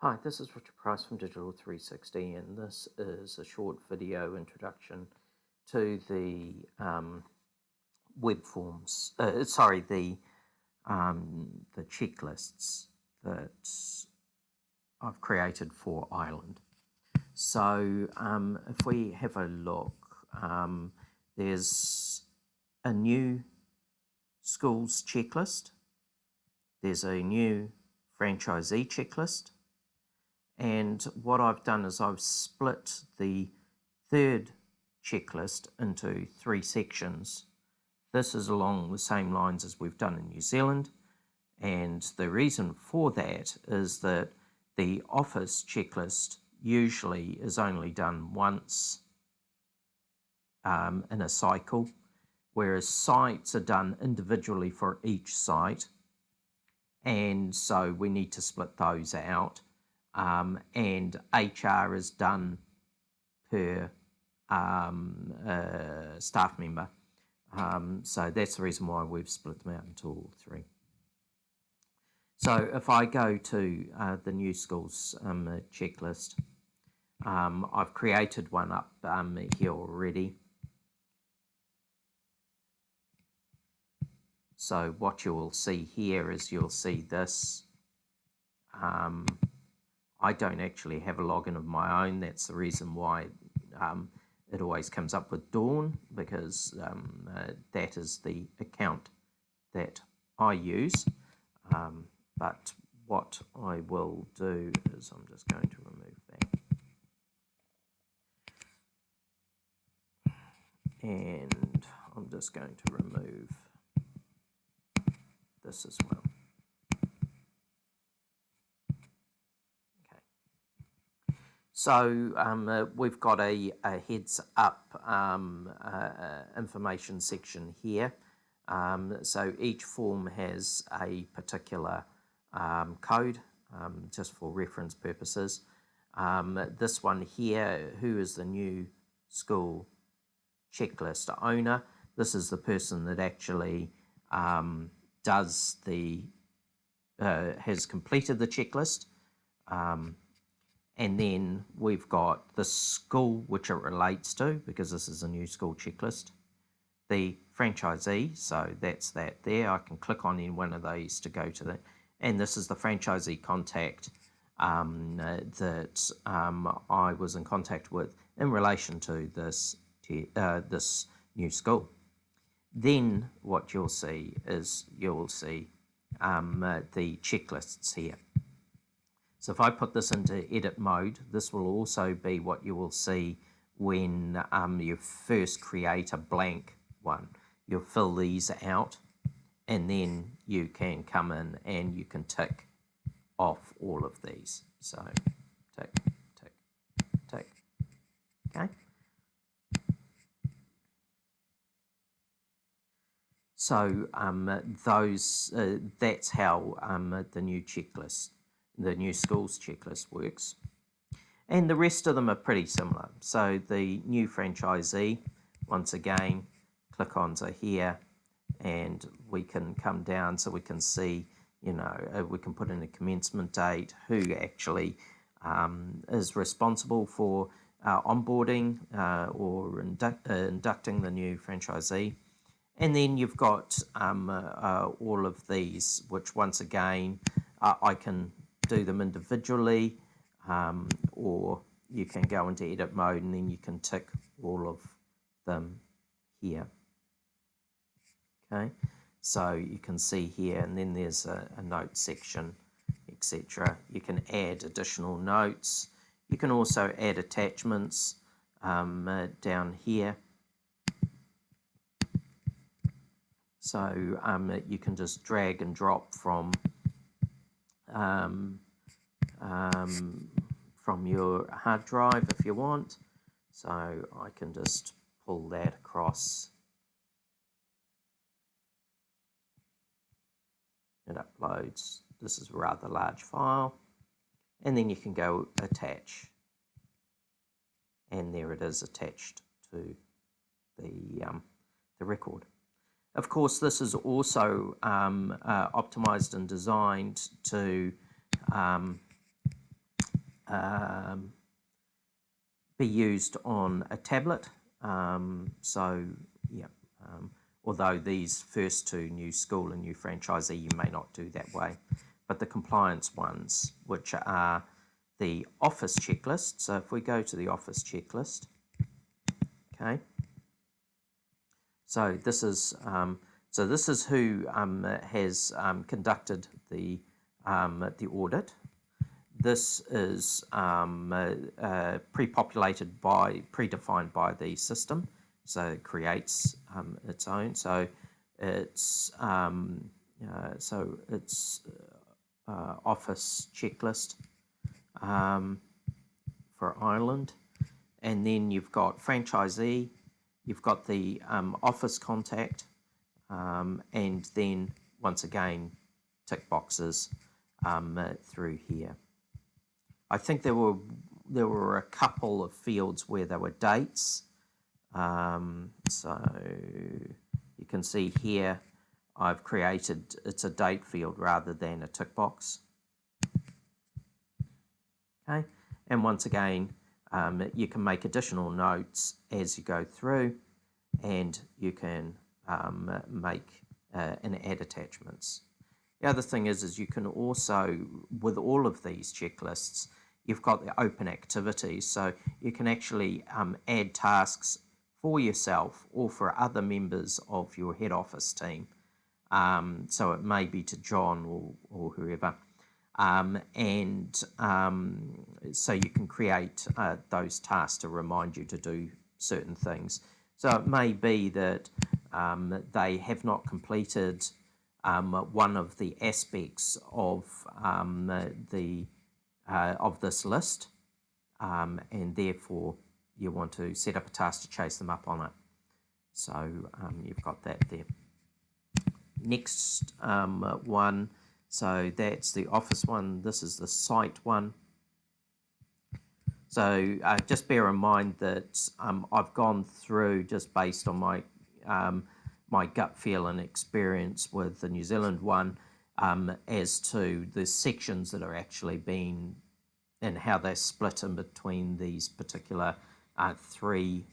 Hi, this is Richard Price from Digital 360, and this is a short video introduction to the web forms. The checklists that I've created for Ireland. So if we have a look, there's a new schools checklist. There's a new franchisee checklist. And what I've done is I've split the third checklist into 3 sections. This is along the same lines as we've done in New Zealand. And the reason for that is that the office checklist usually is only done once in a cycle, whereas sites are done individually for each site. And so we need to split those out. And HR is done per staff member. So that's the reason why we've split them out into all 3. So if I go to the new schools checklist, I've created one up here already. So what you will see here is you'll see this. I don't actually have a login of my own. That's the reason why it always comes up with Dawn, because that is the account that I use. But what I will do is I'm just going to remove that. And I'm just going to remove this as well. So we've got a heads up information section here. So each form has a particular code, just for reference purposes. This one here, who is the new school checklist owner? This is the person that actually does has completed the checklist. And then we've got the school which it relates to, because this is a new school checklist. The franchisee, so that's that there. I can click on any one of those to go to that. And this is the franchisee contact that I was in contact with in relation to this new school. Then what you'll see is the checklists here. So if I put this into edit mode, this will also be what you will see when you first create a blank one. You'll fill these out, and then you can come in and you can tick off all of these. So tick, tick, tick. Okay. So that's how the new checklist, the new schools checklist works. And the rest of them are pretty similar. So the new franchisee, once again, click onto here, and we can come down so we can see, we can put in a commencement date, who actually is responsible for onboarding or inducting the new franchisee. And then you've got all of these, which once again, I can do them individually, or you can go into edit mode and then you can tick all of them here. Okay, so you can see here, and then there's a note section, etc. You can add additional notes. You can also add attachments down here. So you can just drag and drop from your hard drive if you want. So I can just pull that across. It uploads. This is a rather large file. And then you can go attach. And there it is attached to the record. Of course, this is also optimized and designed to be used on a tablet. Although these first two, new school and new franchisee, you may not do that way, but the compliance ones, which are the office checklist. So if we go to the office checklist, okay, so this is who has conducted the audit. This is predefined by the system, so it creates its own. So it's office checklist for Ireland, and then you've got franchisee, you've got the office contact, and then once again tick boxes through here. I think there were a couple of fields where there were dates. So you can see here I've created, it's a date field rather than a tick box. Okay, and once again you can make additional notes as you go through, and you can make and add attachments. The other thing is you can also, with all of these checklists, you've got the open activities, so you can actually add tasks for yourself or for other members of your head office team. So it may be to John or whoever. So you can create those tasks to remind you to do certain things. So it may be that they have not completed one of the aspects of this list, and therefore you want to set up a task to chase them up on it. So you've got that there. Next one, so that's the office one. This is the site one. So just bear in mind that I've gone through, just based on my my gut feel and experience with the New Zealand one, as to the sections that are actually being and how they're split in between these particular three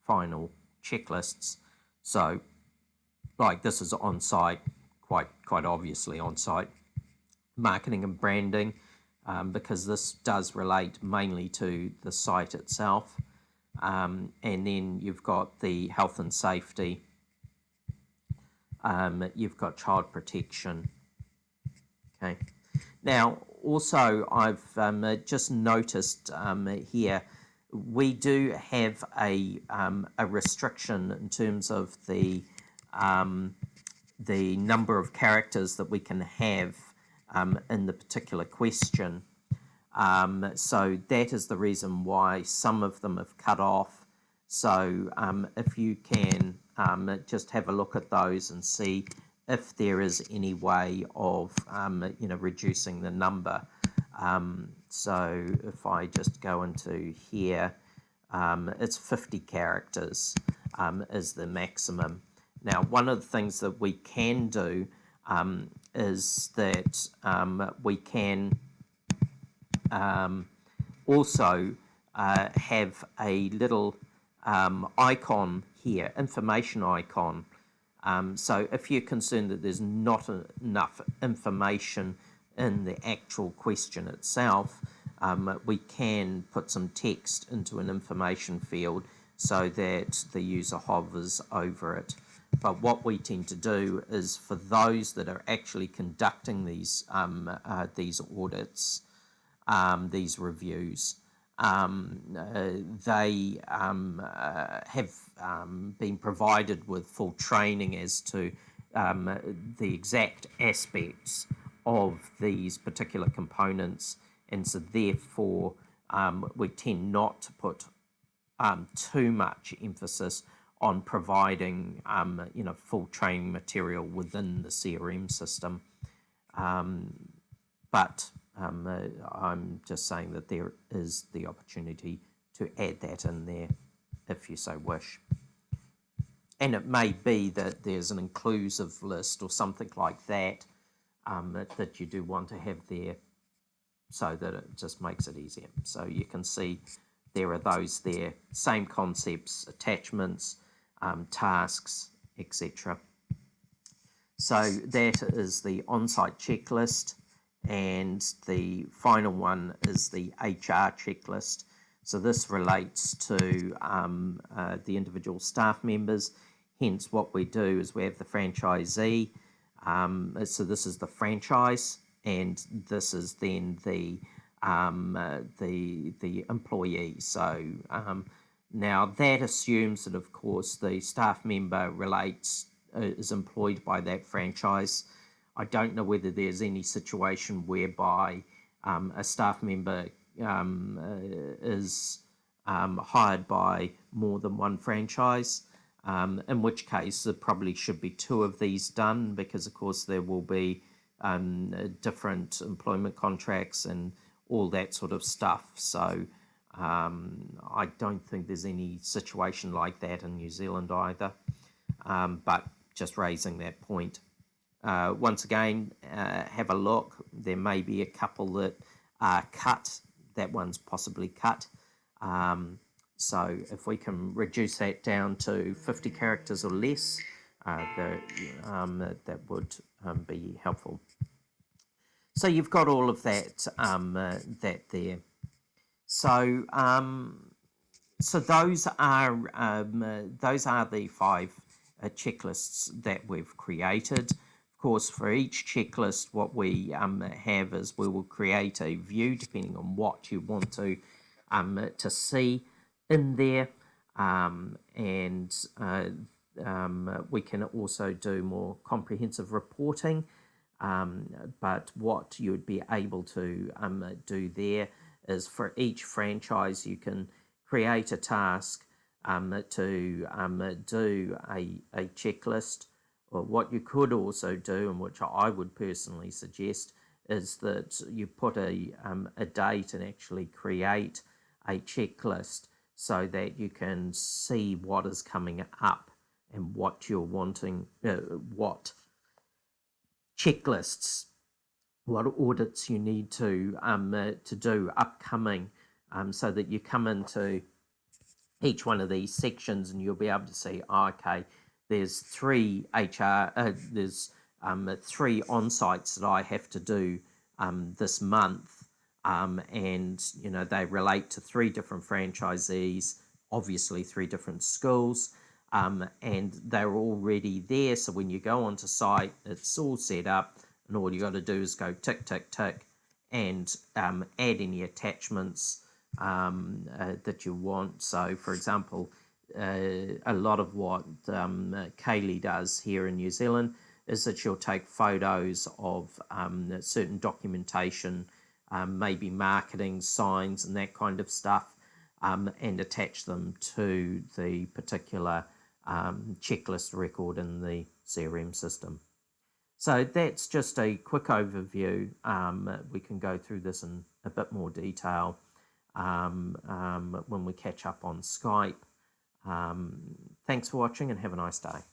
final checklists. So like this is on-site, quite obviously on-site. Marketing and branding, because this does relate mainly to the site itself. And then you've got the health and safety. You've got child protection. Okay. Now, also, I've just noticed here, we do have a restriction in terms of the number of characters that we can have in the particular question. So that is the reason why some of them have cut off. So if you can just have a look at those and see if there is any way of reducing the number. So if I just go into here, it's 50 characters is the maximum. Now, one of the things that we can do is that we can also have a little icon here, information icon. So if you're concerned that there's not enough information in the actual question itself, we can put some text into an information field so that the user hovers over it. But what we tend to do is, for those that are actually conducting these audits, these reviews, they have been provided with full training as to the exact aspects of these particular components, and so therefore we tend not to put too much emphasis on providing full training material within the CRM system. But I'm just saying that there is the opportunity to add that in there if you so wish. And it may be that there's an inclusive list or something like that that you do want to have there. so that it just makes it easier. So you can see there are those there, same concepts, attachments, tasks, etc. So that is the on-site checklist, and the final one is the HR checklist. So this relates to the individual staff members. Hence, what we do is we have the franchisee. So this is the franchise, and this is then the employee. So now that assumes that, of course, the staff member is employed by that franchise. I don't know whether there's any situation whereby a staff member is hired by more than one franchise, in which case there probably should be two of these done, because of course there will be different employment contracts and all that sort of stuff. So I don't think there's any situation like that in New Zealand either, but just raising that point. Once again, have a look. There may be a couple that are cut. That one's possibly cut. So if we can reduce that down to 50 characters or less, that would be helpful. So you've got all of that that there. So so those are the 5 checklists that we've created. Of course, for each checklist, what we have is we will create a view depending on what you want to see in there, and we can also do more comprehensive reporting. But what you would be able to do there is for each franchise you can create a task to do a checklist. Or what you could also do, and which I would personally suggest, is that you put a date and actually create a checklist so that you can see what is coming up and what you're wanting, what checklists, what audits you need to do upcoming, so that you come into each one of these sections and you'll be able to see, oh, okay, there's 3 there's 3 on-sites that I have to do this month, and you know they relate to 3 different franchisees, obviously 3 different schools, and they're already there. So when you go onto site, it's all set up, and all you got to do is go tick, tick, tick, and add any attachments that you want. So, for example, a lot of what Kaylee does here in New Zealand is that she'll take photos of certain documentation, maybe marketing signs and that kind of stuff, and attach them to the particular checklist record in the CRM system. So that's just a quick overview. We can go through this in a bit more detail when we catch up on Skype. Thanks for watching and have a nice day.